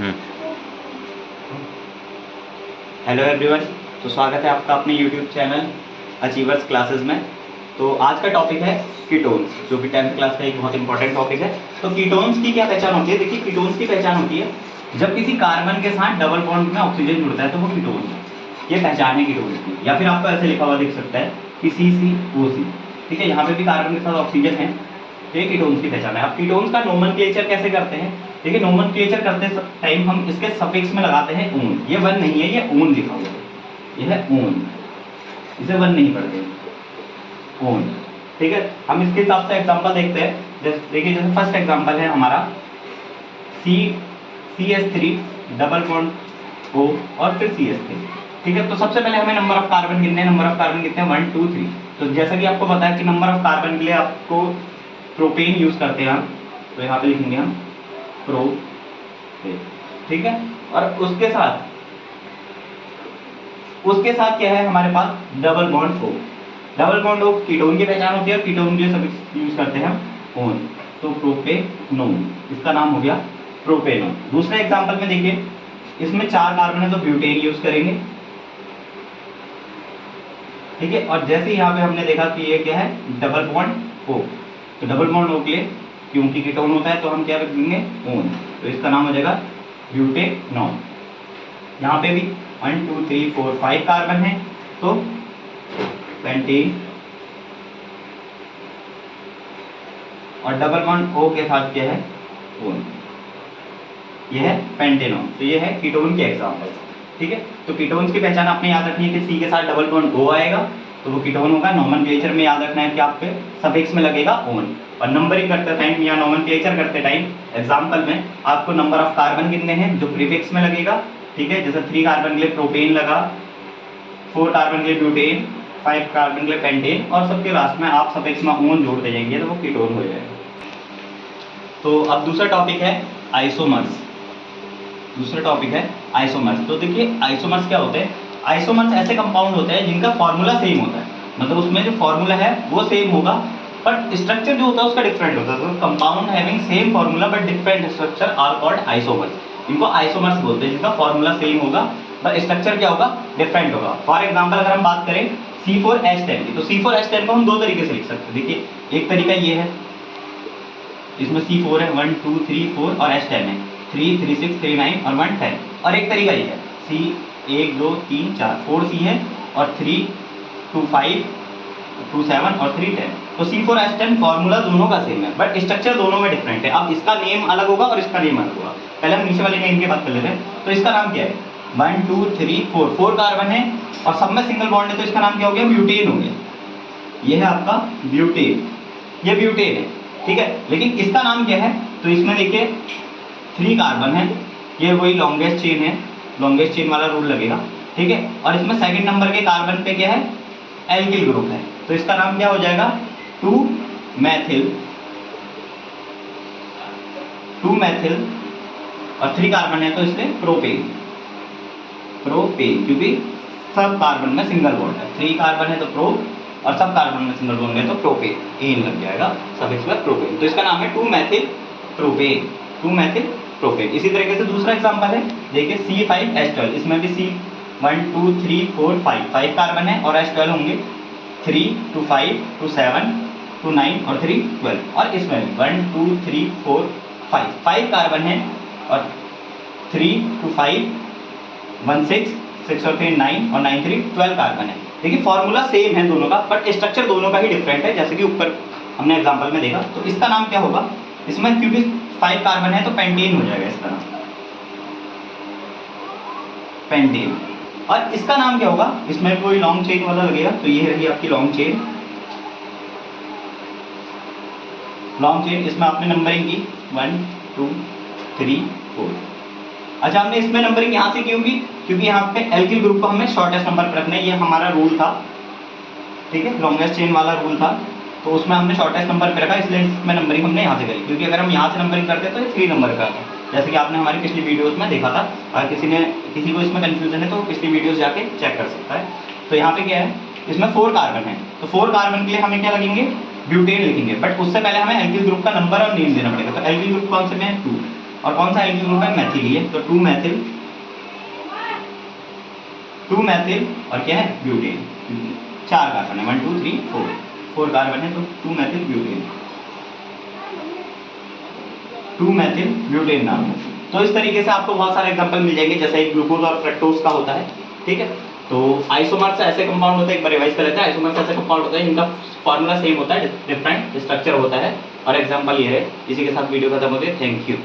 हम्म। Hello everyone. तो स्वागत है आपका अपने यूट्यूब चैनल अचीवर्स क्लासेस में। तो आज का टॉपिक है कीटोन्स, जो कि 10th क्लास का एक बहुत इंपॉर्टेंट टॉपिक है। तो कीटोन्स की क्या पहचान होती है? देखिए, कीटोन्स की पहचान होती है जब किसी कार्बन के साथ डबल बॉन्ड में ऑक्सीजन जुड़ता है तो वो कीटोन है। ये पहचान है कीटोन्स की। या फिर आपको ऐसे लिखा हुआ दिख सकता है कि CCOC। ठीक है, यहाँ पे भी कार्बन के साथ ऑक्सीजन है, तो ये कीटोन्स की पहचान है। अब कीटोन्स का नोमेनक्लेचर कैसे करते हैं? देखिए, नोमेनक्लेचर करते टाइम हम इसके सफिक्स में लगाते हैं ऊन। ये वन नहीं है, ये ऊन लिखा हुआ है, ये है ऊन, इसे वन नहीं पढ़ते, ऊन। ठीक है, हम इसके हिसाब से एग्जांपल देखते हैं। जैसे देखिए, जैसे फर्स्ट एग्जांपल है हमारा CH3 डबल बॉन्ड O और फिर CH3। ठीक है, तो सबसे पहले हमें नंबर ऑफ कार्बन गिनने हैं। नंबर ऑफ कार्बन कितने हैं? 1 2 3। तो जैसा कि आपको पता है कि नंबर ऑफ कार्बन के लिए आपको प्रोपेन यूज करते हैं हम, तो यहाँ पे लिखेंगे हम प्रोपेन। ठीक है, और उसके साथ क्या है हमारे पास? Double bond O। Double bond O ketone की पहचान होती है, और कीटोन के लिए सब यूज करते हैं हम ओन। तो प्रोपेनोन, इसका नाम हो गया प्रोपेनोन। दूसरे एग्जांपल में देखिए, इसमें 4 कार्बन है तो ब्यूटेन यूज करेंगे। ठीक है, और जैसे यहाँ पे हमने देखा कि ये क्या है? Double bond O। तो डबल बॉन्ड O के लिए क्योंकि कीटोन होता है तो हम क्या रख देंगे? ओन। तो इसका नाम हो जाएगा ब्यूटेनॉन। यहाँ पे भी 1 2 3 4 5 कार्बन है तो पेंटेन, और डबल बॉन्ड O के साथ क्या है? ओन। ये है पेंटेनॉन। तो ये है कीटोन के एग्जांपल। ठीक है, तो कीटोन्स की पहचान आपने याद रखनी है कि C के साथ डबल बॉन्ड O आएगा तो वो कीटोन होगा। नोमेनक्लेचर में याद रखना है कि आपके सफिक्स में लगेगा ओन। और नंबरिंग करते टाइम या नोमेनक्लेचर करते टाइम एग्जांपल में आपको नंबर ऑफ कार्बन गिनने हैं जो प्रीफिक्स में लगेगा। ठीक है, जैसे 3 कार्बन के लिए प्रोपेन लगा, 4 कार्बन के लिए ब्यूटेन, 5 कार्बन के लिए पेंटेन, और सबके लास्ट में आप सफिक्स में ओन जोड़ दे जाएंगे तो वो कीटोन हो जाएगा। तो अब दूसरा टॉपिक है आइसोमर्स। दूसरा टॉपिक है आइसोमर्स। तो देखिए, आइसोमर्स क्या होते हैं? आइसोमर्स ऐसे कंपाउंड होते हैं जिनका फॉर्मूला सेम होता है, मतलब उसमें जो फॉर्मूला है वो सेम होगा बट स्ट्रक्चर जो होता है उसका डिफरेंट होता है। तो compound having same formula but different structure are called isomers. इनको आइसोमर्स बोलते हैं जिनका फॉर्मूला सेम होगा बट स्ट्रक्चर क्या होगा? डिफरेंट होगा। फॉर एग्जाम्पल अगर हम बात करें C4H10 की, तो C4H10 को हम 2 तरीके से लिख सकते हैं। देखिए, एक तरीका ये है, इसमें C4 है 1 2 3 4 और H10 है 3 3 6 3 9 और 1 10। और एक तरीका ये है C 1 2 3 4 4C है और 3 2 5 2 7 और 3 10। तो C4H10 फॉर्मूला दोनों का सेम है बट स्ट्रक्चर दोनों में डिफरेंट है। अब इसका नेम अलग होगा और इसका नेम अलग होगा। पहले हम नीचे वाले नेम की बात कर लेते हैं। तो इसका नाम क्या है? 1 2 3 4 4 कार्बन है और सब में सिंगल बॉन्ड है, तो इसका नाम क्या हो गया? ब्यूटेन हो गया। ये है आपका ब्यूटेन, ये ब्यूटेन है। ठीक है, लेकिन इसका नाम क्या है? तो इसमें देखिए 3 कार्बन है, ये वही लॉन्गेस्ट चेन है, लॉन्गेस्ट चेन वाला रूल लगेगा। ठीक है, और इसमें सेकंड नंबर के कार्बन पे क्या है? एल्किल ग्रुप है, तो इसका नाम क्या हो जाएगा? 2 मैथिल, 2 मैथिल, और 3 कार्बन है तो इसलिए प्रोपेन, प्रोपेन, क्योंकि सब कार्बन में सिंगल बॉन्ड है। 3 कार्बन है तो प्रो, और सब कार्बन में सिंगल बॉन्ड है तो प्रोपेन, एन लग जाएगा सफिक्स में प्रोपेन। तो इसका नाम है 2 मैथिल प्रोपेन, 2 मैथिल प्रोपेन। इसी तरीके से दूसरा एग्जांपल है, देखिए C5H12, इसमें भी C 1 2 3 4 5 कार्बन है और H12 होंगे 3 2 5 2 7 2 9 और 3 12। और इसमें 1 2 3 4 5 कार्बन है और 3 2 5 1 6 6 और 3 9 और 9 3 12 कार्बन है। देखिए, फॉर्मूला सेम है दोनों का बट स्ट्रक्चर दोनों का ही डिफरेंट है, जैसे कि ऊपर हमने एग्जांपल में देखा। तो इसका नाम क्या होगा? इसमें क्योंकि 5 कार्बन है तो पेंटेन हो जाएगा इसका नाम, पेंटेन। और इसका नाम क्या होगा? इसमें कोई लॉन्ग चेन वाला लगेगा, तो ये रही आपकी लॉन्ग चेन, लॉन्ग चेन। इसमें आपने नंबरिंग की 1 2 3 4। अच्छा, हमने इसमें नंबरिंग यहाँ से क्यों की? क्योंकि यहाँ पे एल्किल ग्रुप को हमें शॉर्टेस्ट नंबर पर रखना है, ये हमारा रूल था। ठीक है, लॉन्गेस्ट चेन वाला रूल था, तो उसमें हमने शॉर्टेस्ट नंबर पे रखा, इसलिए इसमें नंबरिंग हमने यहाँ से करी। क्योंकि अगर हम यहाँ से नंबरिंग करते तो ये 3 नंबर का आता, जैसे कि आपने हमारी पिछली वीडियोस में देखा था। अगर किसी को इसमें कंफ्यूजन है तो पिछली वीडियोस जाके चेक कर सकता है। तो यहाँ पे क्या है? इसमें 4 कार्बन है, तो 4 कार्बन के लिए हमें क्या लगेंगे? ब्यूटेन लिखेंगे, बट उससे पहले हमें एल्किल ग्रुप का नंबर और नेम देना पड़ेगा। तो एल्किल ग्रुप कौन से में है? 2। और कौन सा एल्किल ग्रुप है, मैथिल ही है, तो 2 मैथिल और क्या है, ब्यूटेन। 4 कार्बन है, 1 2 3 4 कार्बन है, तो 2 मैथिल ब्यूटेन नाम है। तो इस तरीके से आपको बहुत सारे एग्जांपल मिल जाएंगे, जैसे एक ग्लूकोज और फ्रक्टोज का होता है, ठीक है। तो आइसोमर्स ऐसे कंपाउंड होते हैं, एक बार रिवाइज कर लेते हैं। आइसोमर्स ऐसे कंपाउंड होते हैं जिनका फॉर्मूला सेम होता है, डिफरेंट स्ट्रक्चर होता है, और एग्जांपल ये है। इसी के साथ वीडियो खत्म होती है। Thank you.